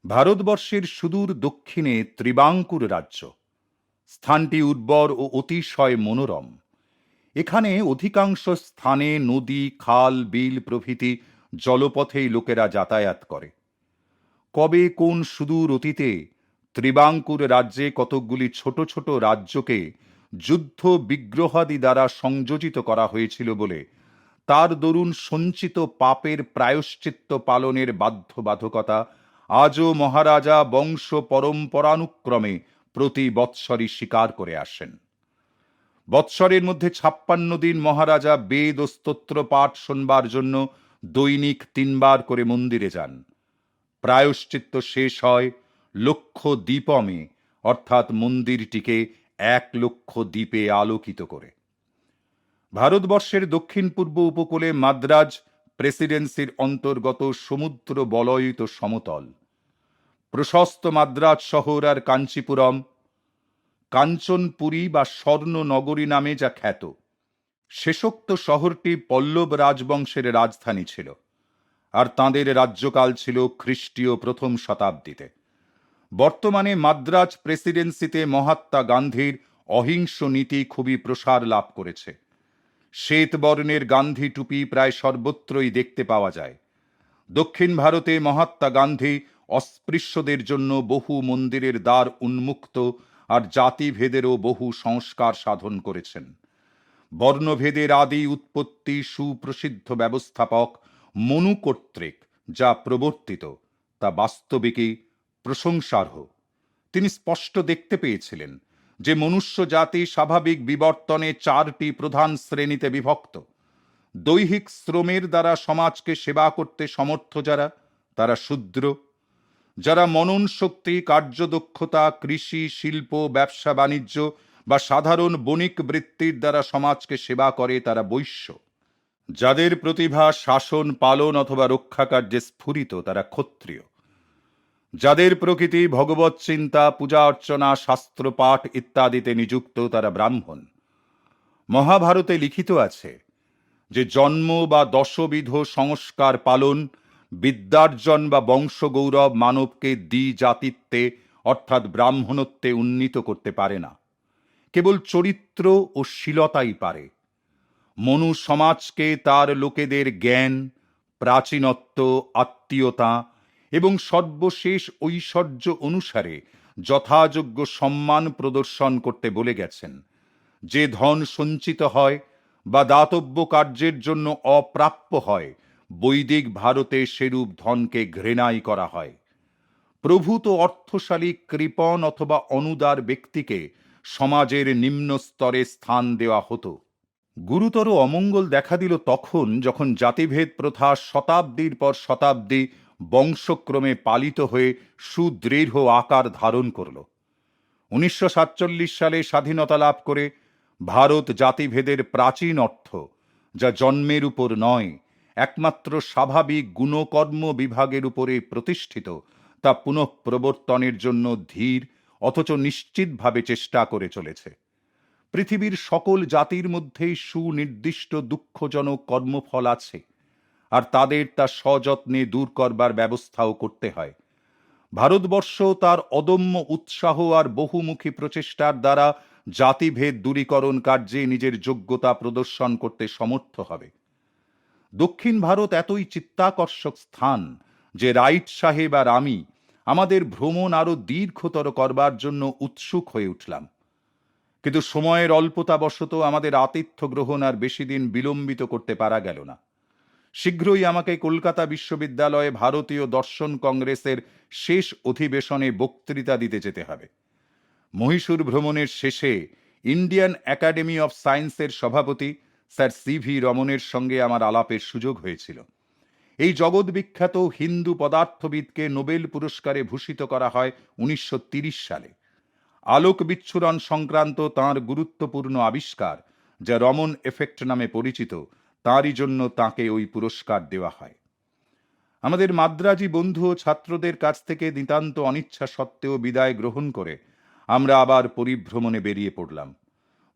ভারতবর্ষের সুদূর দক্ষিণে ত্রিবাঙ্কুর রাজ্য। স্থানটি উর্বর ও অতিশয় মনোরম। এখানে অধিকাংশ স্থানে নদী, খাল, বিল প্রভৃতি জলপথেই লোকেরা যাতায়াত করে। কবে কোন সুদূর অতীতে ত্রিবাঙ্কুর রাজ্যে কতকগুলি ছোট ছোট রাজ্যকে যুদ্ধ বিগ্রহাদি দ্বারা সংযোজিত করা হয়েছিল বলে তার দরুন সঞ্চিত পাপের প্রায়শ্চিত্ত পালনের বাধ্যবাধকতা আজও মহারাজা বংশ পরম্পরানুক্রমে প্রতি বৎসরই স্বীকার করে আসেন। বৎসরের মধ্যে 56 দিন মহারাজা বেদ ও স্তোত্র পাঠ শোনবার জন্য দৈনিক 3 বার করে মন্দিরে যান। প্রায়শ্চিত্ত শেষ হয় লক্ষ দীপমে, অর্থাৎ মন্দিরটিকে 1 লক্ষ দীপে আলোকিত করে। ভারতবর্ষের দক্ষিণ পূর্ব উপকূলে মাদ্রাজ প্রেসিডেন্সির অন্তর্গত সমুদ্র বলয়িত সমতল। প্রশস্ত মাদ্রাজ শহর আর কাঞ্চিপুরম, কাঞ্চনপুরী বা স্বর্ণ নগরী নামে যা খ্যাত, শেষোক্ত শহরটি পল্লব রাজবংশের রাজধানী ছিল, আর তাঁদের রাজ্যকাল ছিল খ্রিস্টীয় 1ম শতাব্দীতে। বর্তমানে মাদ্রাজ প্রেসিডেন্সিতে মহাত্মা গান্ধীর অহিংস নীতি খুবই প্রসার লাভ করেছে। শ্বেতবর্ণের গান্ধী টুপি প্রায় সর্বত্রই দেখতে পাওয়া যায়। দক্ষিণ ভারতে মহাত্মা গান্ধী অস্পৃশ্যদের জন্য বহু মন্দিরের দ্বার উন্মুক্ত আর জাতিভেদেরও বহু সংস্কার সাধন করেছেন। বর্ণভেদের আদি উৎপত্তি সুপ্রসিদ্ধ ব্যবস্থাপক মনু কর্তৃক যা প্রবর্তিত তা বাস্তবিকই প্রশংসার্হ। তিনি স্পষ্ট দেখতে পেয়েছিলেন যে মনুষ্য জাতি স্বাভাবিক বিবর্তনে 4টি প্রধান শ্রেণীতে বিভক্ত। দৈহিক শ্রমের দ্বারা সমাজকে সেবা করতে সমর্থ যারা, তারা শূদ্র। যারা মনন শক্তি, কার্যদক্ষতা, কৃষি, শিল্প, ব্যবসা বাণিজ্য বা সাধারণ বণিক বৃত্তির দ্বারা সমাজকে সেবা করে, তারা বৈশ্য। যাদের প্রতিভা শাসন, পালন অথবা রক্ষা কার্যে স্ফুরিত, তারা ক্ষত্রিয়। যাদের প্রকৃতি ভগবৎ চিন্তা, পূজা অর্চনা, শাস্ত্র পাঠ ইত্যাদিতে নিযুক্ত, তারা ব্রাহ্মণ। মহাভারতে লিখিত আছে যে জন্ম বা দশবিধ সংস্কার পালন, বিদ্যার্জন বা বংশগৌরব মানবকে দ্বিজাতিত্বে অর্থাৎ ব্রাহ্মণত্বে উন্নীত করতে পারে না। কেবল চরিত্র ও শীলতাই পারে। মনু সমাজকে তার লোকেদের জ্ঞান, প্রাচীনত্ব, আত্মীয়তা এবং সর্বশেষ ঐশ্বর্য অনুসারে যথাযোগ্য সম্মান প্রদর্শন করতে বলে গেছেন। যে ধন সঞ্চিত হয় বা দাতব্য কার্যের জন্য অপ্রাপ্য হয়, বৈদিক ভারতে সেরূপ ধনকে ঘৃণাই করা হয়। প্রভূত অর্থশালী কৃপণ অথবা অনুদার ব্যক্তিকে সমাজের নিম্ন স্তরে স্থান দেওয়া হতো। গুরুতর অমঙ্গল দেখা দিল তখন যখন জাতিভেদ প্রথা শতাব্দীর পর শতাব্দী বংশক্রমে পালিত হয়ে সুদৃঢ় আকার ধারণ করল। 1947 সালে স্বাধীনতা লাভ করে ভারত জাতিভেদের প্রাচীন অর্থ, যা জন্মের উপর নয়, একমাত্র স্বাভাবিক গুণকর্ম বিভাগের উপরে প্রতিষ্ঠিত, তা পুনঃপ্রবর্তনের জন্য ধীর অথচ নিশ্চিতভাবে চেষ্টা করে চলেছে। পৃথিবীর সকল জাতির মধ্যেই সুনির্দিষ্ট দুঃখজনক কর্মফল আছে, আর তাদের তা সযত্নে দূর করবার ব্যবস্থাও করতে হয়। ভারতবর্ষ তার অদম্য উৎসাহ আর বহুমুখী প্রচেষ্টার দ্বারা জাতিভেদ দূরীকরণ কার্যে নিজের যোগ্যতা প্রদর্শন করতে সমর্থ হবে। দক্ষিণ ভারত এতই চিত্তাকর্ষক স্থান যে রাইট সাহেব আর আমি আমাদের ভ্রমণ আরো দীর্ঘতর করবার জন্য উৎসুক হয়ে উঠলাম। কিন্তু সময়ের অল্পতাবশত আমাদের আতিথ্য গ্রহণ আর বেশি দিন বিলম্বিত করতে পারা গেল না। শীঘ্রই আমাকে কলকাতা বিশ্ববিদ্যালয়ে ভারতীয় দর্শন কংগ্রেসের শেষ অধিবেশনে বক্তৃতা দিতে যেতে হবে। মহীশূর ভ্রমণের শেষে ইন্ডিয়ান একাডেমি অফ সায়েন্সের সভাপতি স্যার CV রমনের সঙ্গে আমার আলাপের সুযোগ হয়েছিল। এই জগৎ বিখ্যাত হিন্দু পদার্থবিদকে নোবেল পুরস্কারে ভূষিত করা হয় 1930 সালে। আলোক বিচ্ছুরণ সংক্রান্ত তাঁর গুরুত্বপূর্ণ আবিষ্কার, যা রমন এফেক্ট নামে পরিচিত, তাঁরই জন্য তাঁকে ওই পুরস্কার দেওয়া হয়। আমাদের মাদ্রাজি বন্ধু ও ছাত্রদের কাছ থেকে নিতান্ত অনিচ্ছা সত্ত্বেও বিদায় গ্রহণ করে আমরা আবার পরিভ্রমণে বেরিয়ে পড়লাম।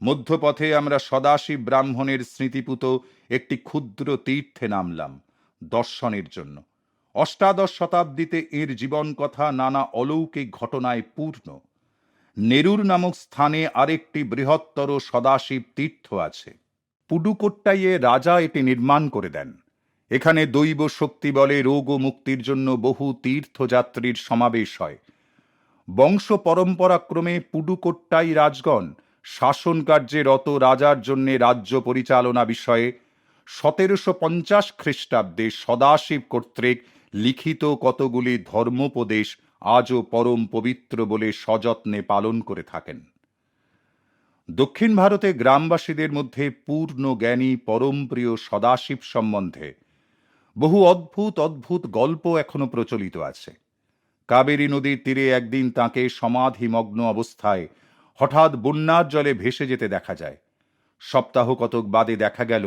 মধ্যপথে আমরা সদাশিব ব্রাহ্মণের স্মৃতিপুত একটি ক্ষুদ্র তীর্থে নামলাম দর্শনের জন্য। অষ্টাদশ শতাব্দীতে এর জীবন কথা নানা অলৌকিক ঘটনায় পূর্ণ। নেরুর নামক স্থানে আরেকটি বৃহত্তর সদাশিব তীর্থ আছে। পুডুকোট্টাইয়ে রাজা এটি নির্মাণ করে দেন। এখানে দৈব শক্তি বলে রোগ ও মুক্তির জন্য বহু তীর্থযাত্রীর সমাবেশ হয়। বংশ পরম্পরাক্রমে পুডুকোট্টাই রাজগণ শাসন কার্যে রত রাজার জন্য রাজ্য পরিচালনা বিষয়ে 1750 খ্রিস্টাব্দে সদাশিব কর্তৃক লিখিত কতগুলি ধর্মোপদেশ আজও পরম পবিত্র বলে সযত্নে পালন করে থাকেন। দক্ষিণ ভারতে গ্রামবাসীদের মধ্যে পূর্ণ জ্ঞানী পরমপ্রিয় সদাশিব সম্বন্ধে বহু অদ্ভুত অদ্ভুত গল্প এখনো প্রচলিত আছে। কাবেরী নদীর তীরে একদিন তাঁকে সমাধিমগ্ন অবস্থায় হঠাৎ বন্যার জলে ভেসে যেতে দেখা যায়। সপ্তাহ কতক বাদে দেখা গেল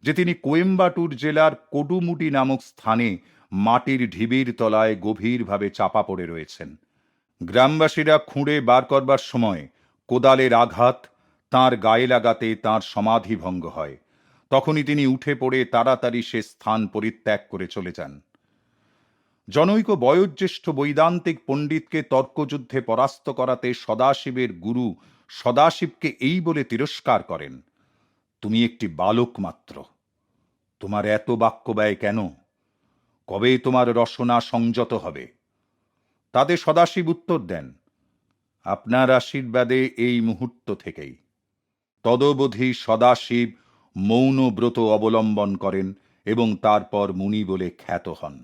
যে তিনি কোয়েম্বাটুর জেলার কোডুমুডি নামক স্থানে মাটির ঢিবির তলায় গভীরভাবে চাপা পড়ে রয়েছেন। গ্রামবাসীরা খুঁড়ে বার করবার সময় কোদালের আঘাত তাঁর গায়ে লাগাতে তাঁর সমাধি ভঙ্গ হয়। তখনই তিনি উঠে পড়ে তাড়াতাড়ি সে স্থান পরিত্যাগ করে চলে যান। জনৈক বয়োজ্যেষ্ঠ বৈদান্তিক পণ্ডিতকে তর্কযুদ্ধে পরাস্ত করাতে সদাশিবের গুরু সদাশিবকে এই বলে তিরস্কার করেন, তুমি একটি বালক মাত্র, তোমার এত বাক্য ব্যয় কেন? কবে তোমার রসনা সংযত হবে? তাতে সদাশিব উত্তর দেন, আপনার আশীর্বাদে এই মুহূর্ত থেকেই। তদবধি সদাশিব মৌন ব্রত অবলম্বন করেন এবং তারপর মুনি বলে খ্যাত হন।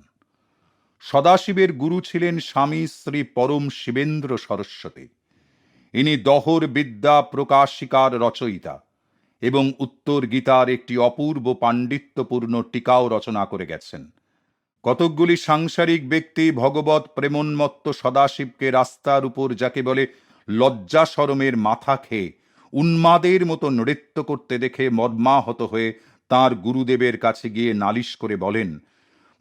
সদাশিবের গুরু ছিলেন স্বামী শ্রী পরম শিবেন্দ্র সরস্বতী। ইনি দহর বিদ্যা প্রকাশিকার রচয়িতা এবং উত্তর গীতার একটি অপূর্ব পাণ্ডিত্যপূর্ণ টিকাও রচনা করে গেছেন। কতকগুলি সাংসারিক ব্যক্তি ভগবত প্রেমোন্মত্ত সদাশিবকে রাস্তার উপর যাকে বলে লজ্জা শরমের মাথা খেয়ে উন্মাদের মতো নৃত্য করতে দেখে মর্মাহত হয়ে তাঁর গুরুদেবের কাছে গিয়ে নালিশ করে বলেন,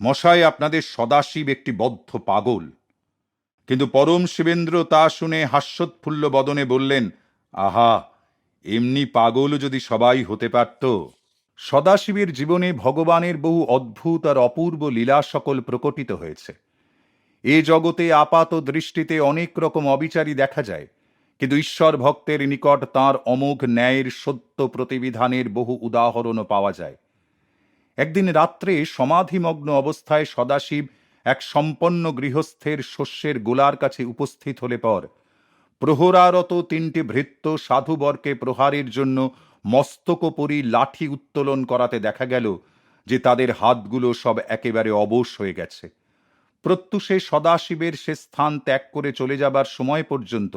মশাই, আপনাদের সদাশিব একটি বদ্ধ পাগল। কিন্তু পরম শিবেন্দ্র তা শুনে হাস্যোৎফুল্ল বদনে বললেন, আহা, এমনি পাগল যদি সবাই হতে পারত। সদাশিবের জীবনে ভগবানের বহু অদ্ভুত আর অপূর্ব লীলা সকল প্রকটিত হয়েছে। এ জগতে আপাত দৃষ্টিতে অনেক রকম অবিচারী দেখা যায়, কিন্তু ঈশ্বর ভক্তের নিকট তাঁর অমোঘ ন্যায়ের সত্য প্রতিবিধানের বহু উদাহরণও পাওয়া যায়। একদিন রাত্রে সমাধিমগ্ন অবস্থায় সদাশিব এক সম্পন্ন গৃহস্থের শস্যের গোলার কাছে উপস্থিত হলে পর প্রহরারত 3টি ভৃত্য সাধুবরকে প্রহারের জন্য মস্তকোপরি লাঠি উত্তোলন করাতে দেখা গেল যে তাদের হাতগুলো সব একেবারে অবশ হয়ে গেছে। প্রত্যুষে সদাশিবের সে স্থান ত্যাগ করে চলে যাবার সময় পর্যন্ত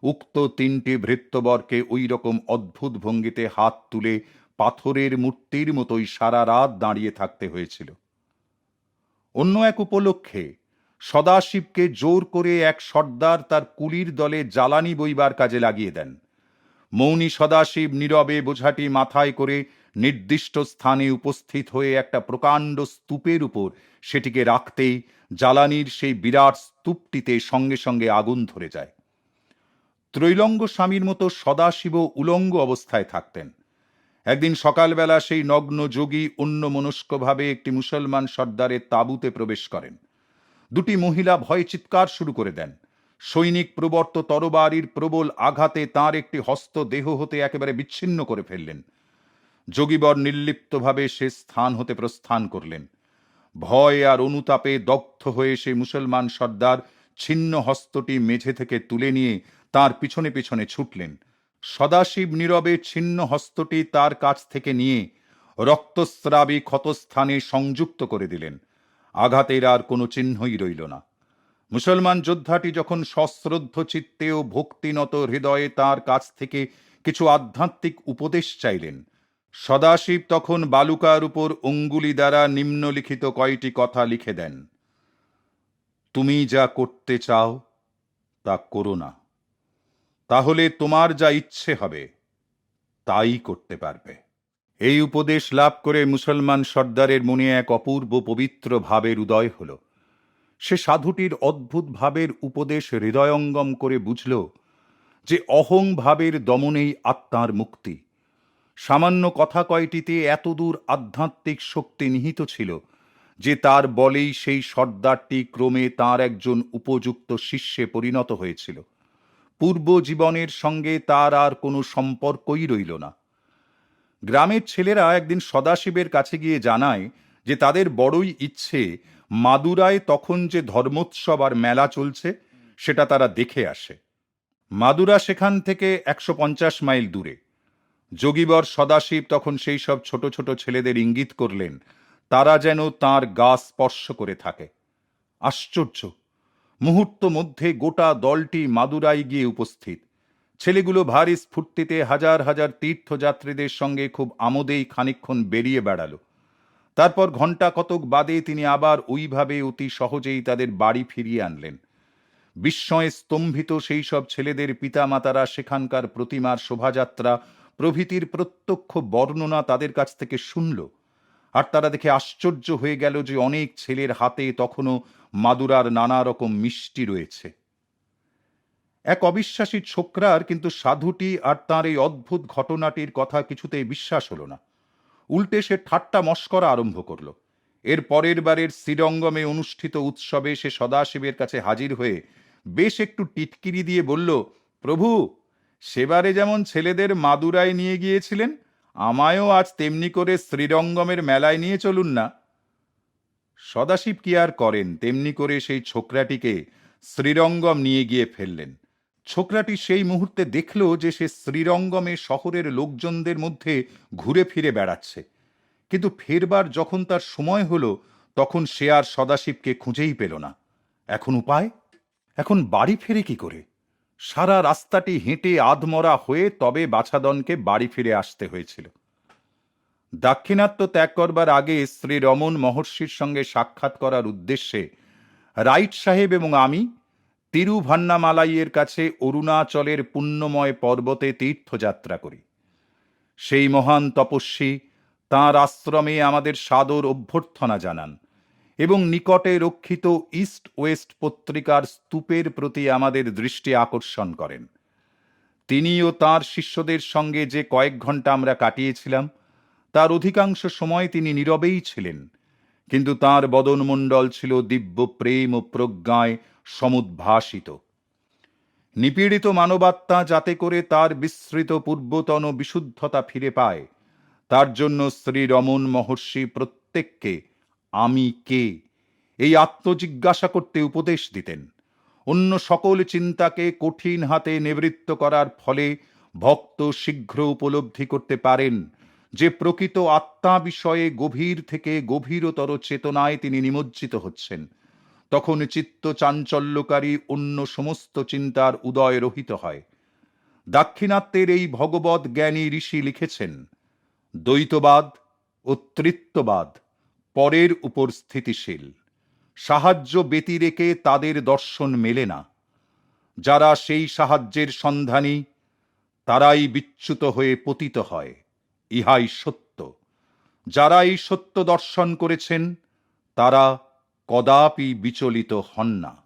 উক্ত তিনটি ভৃত্যবরকে ওই রকম অদ্ভুত ভঙ্গিতে হাত তুলে পাথরের মূর্তির মতোই সারা রাত দাঁড়িয়ে থাকতে হয়েছিল। অন্য এক উপলক্ষে সদাশিবকে জোর করে এক সর্দার তার কুলির দলে জ্বালানি বইবার কাজে লাগিয়ে দেন। মৌনী সদাশিব নীরবে বোঝাটি মাথায় করে নির্দিষ্ট স্থানে উপস্থিত হয়ে একটা প্রকাণ্ড স্তূপের উপর সেটিকে রাখতেই জ্বালানির সেই বিরাট স্তূপটিতে সঙ্গে সঙ্গে আগুন ধরে যায়। ত্রৈলঙ্গ স্বামীর মতো সদাশিব উলঙ্গ অবস্থায় থাকতেন। একদিন সকালবেলা সেই নগ্ন যোগী অন্যমনস্কভাবে একটি মুসলমান সর্দারের তাঁবুতে প্রবেশ করেন। দুটি মহিলা ভয়ে চিৎকার শুরু করে দেন। সৈনিক প্রবর্ত তরবারির প্রবল আঘাতে তাঁর একটি হস্ত দেহ হতে একেবারে বিচ্ছিন্ন করে ফেললেন। যোগীবর নির্লিপ্তভাবে সে স্থান হতে প্রস্থান করলেন। ভয় আর অনুতাপে দগ্ধ হয়ে সেই মুসলমান সর্দার ছিন্ন হস্তটি মেঝে থেকে তুলে নিয়ে তার পিছনে পিছনে ছুটলেন। সদাশিব নীরবে ছিন্ন হস্তটি তার কাছ থেকে নিয়ে রক্তস্রাবী ক্ষতস্থানে সংযুক্ত করে দিলেন। আঘাতের আর কোনো চিহ্নই রইল না। মুসলমান যোদ্ধাটি যখন সশ্রদ্ধ চিত্তে ও ভক্তিনত হৃদয়ে তার কাছ থেকে কিছু আধ্যাত্মিক উপদেশ চাইলেন, সদাশিব তখন বালুকার উপর অঙ্গুলি দ্বারা নিম্নলিখিত কয়টি কথা লিখে দেন: তুমি যা করতে চাও তা করো না, তাহলে তোমার যা ইচ্ছে হবে তাই করতে পারবে। এই উপদেশ লাভ করে মুসলমান সর্দারের মনে এক অপূর্ব পবিত্র ভাবের উদয় হল। সে সাধুটির অদ্ভুত ভাবের উপদেশ হৃদয়ঙ্গম করে বুঝল যে অহং ভাবের দমনেই আত্মার মুক্তি। সামান্য কথা কয়টিতে এতদূর আধ্যাত্মিক শক্তি নিহিত ছিল যে তার বলেই সেই সর্দারটি ক্রমে তার একজন উপযুক্ত শিষ্যে পরিণত হয়েছিল। পূর্ব জীবনের সঙ্গে তার আর কোনো সম্পর্কই রইল না। গ্রামের ছেলেরা একদিন সদাশিবের কাছে গিয়ে জানায় যে তাদের বড়ই ইচ্ছে মাদুরায় তখন যে ধর্মোৎসব আর মেলা চলছে সেটা তারা দেখে আসে। মাদুরা সেখান থেকে 150 মাইল দূরে। যোগীবর সদাশিব তখন সেই সব ছোট ছোট ছেলেদের ইঙ্গিত করলেন তারা যেন তাঁর গা স্পর্শ করে থাকে। আশ্চর্য! মুহূর্ত মধ্যে গোটা দলটি মাদুরায় গিয়ে উপস্থিত। ছেলেগুলো ভারী স্ফূর্তিতে হাজার হাজার তীর্থযাত্রীদের সঙ্গে খুব আমোদেই খানিকক্ষণ বেরিয়ে বেড়ালো। তারপর ঘণ্টা কতক বাদে তিনি আবার ওইভাবে অতি সহজেই তাদের বাড়ি ফিরিয়ে আনলেন। বিস্ময়ে স্তম্ভিত সেই সব ছেলেদের পিতামাতারা সেখানকার প্রতিমার শোভাযাত্রা প্রভৃতির প্রত্যক্ষ বর্ণনা তাদের কাছ থেকে শুনল। আর তারা দেখে আশ্চর্য হয়ে গেল যে অনেক ছেলের হাতে তখনও মাদুরার নানা রকম মিষ্টি রয়েছে। এক অবিশ্বাসী ছোকরার কিন্তু সাধুটি আর তাঁর এই অদ্ভুত ঘটনাটির কথা কিছুতেই বিশ্বাস হলো না। উল্টে সে ঠাট্টা মস্করা আরম্ভ করল। এর পরের বারের শ্রীরঙ্গমে অনুষ্ঠিত উৎসবে সে সদাশিবের কাছে হাজির হয়ে বেশ একটু টিটকিরি দিয়ে বলল, প্রভু, সেবারে যেমন ছেলেদের মাদুরায় নিয়ে গিয়েছিলেন, আমায়ও আজ তেমনি করে শ্রীরঙ্গমের মেলায় নিয়ে চলুন না। সদাশিব কি আর করেন, তেমনি করে সেই ছোকরাটিকে শ্রীরঙ্গম নিয়ে গিয়ে ফেললেন। ছোকরাটি সেই মুহূর্তে দেখল যে সে শ্রীরঙ্গমে শহরের লোকজনদের মধ্যে ঘুরে ফিরে বেড়াচ্ছে, কিন্তু ফেরবার যখন তার সময় হলো তখন সে আর সদাশিবকে খুঁজেই পেল না। এখন উপায়? এখন বাড়ি ফিরে কি করে? সারা রাস্তাটি হেঁটে আধমরা হয়ে তবে বাছাদনকে বাড়ি ফিরে আসতে হয়েছিল। দাক্ষিণাত্য ত্যাগ করবার আগে শ্রী রমন মহর্ষির সঙ্গে সাক্ষাৎ করার উদ্দেশ্যে রাইট সাহেব এবং আমি তিরুভান্নামালাইয়ের কাছে অরুণাচলের পুণ্যময় পর্বতে তীর্থযাত্রা করি। সেই মহান তপস্বী তাঁর আশ্রমে আমাদের সাদর অভ্যর্থনা জানান এবং নিকটে রক্ষিত ইস্ট ওয়েস্ট পত্রিকার স্তূপের প্রতি আমাদের দৃষ্টি আকর্ষণ করেন। তিনি ও তাঁর শিষ্যদের সঙ্গে যে কয়েক ঘন্টা আমরা কাটিয়েছিলাম তার অধিকাংশ সময় তিনি নীরবেই ছিলেন, কিন্তু তাঁর বদনমণ্ডল ছিল দিব্য প্রেম ও প্রজ্ঞায় সমুদ্ভাসিত। নিপীড়িত মানবাত্মা যাতে করে তার বিস্মৃত পূর্বতন বিশুদ্ধতা ফিরে পায়, তার জন্য শ্রী রমন মহর্ষি প্রত্যেককে আমি কে এই আত্মজিজ্ঞাসা করতে উপদেশ দিতেন। অন্য সকল চিন্তাকে কঠিন হাতে নিবৃত্ত করার ফলে ভক্ত শীঘ্র উপলব্ধি করতে পারেন যে প্রকৃত আত্মা বিষয়ে গভীর থেকে গভীরতর চেতনায় তিনি নিমজ্জিত হচ্ছেন। তখন চিত্ত চাঞ্চল্যকারী অন্য সমস্ত চিন্তার উদয় রহিত হয়। দাক্ষিণাত্যের এই ভগবৎ জ্ঞানী ঋষি লিখেছেন, দ্বৈতবাদ ও ত্রিত্ববাদ পরের উপর স্থিতিশীল, সাহায্য ব্যতিরেকে তাদের দর্শন মেলে না। যারা সেই সাহায্যের সন্ধানী তারাই বিচ্যুত হয়ে পতিত হয়, ইহাই সত্য। যারা এই সত্য দর্শন করেছেন তারা কদাপি বিচলিত হন না।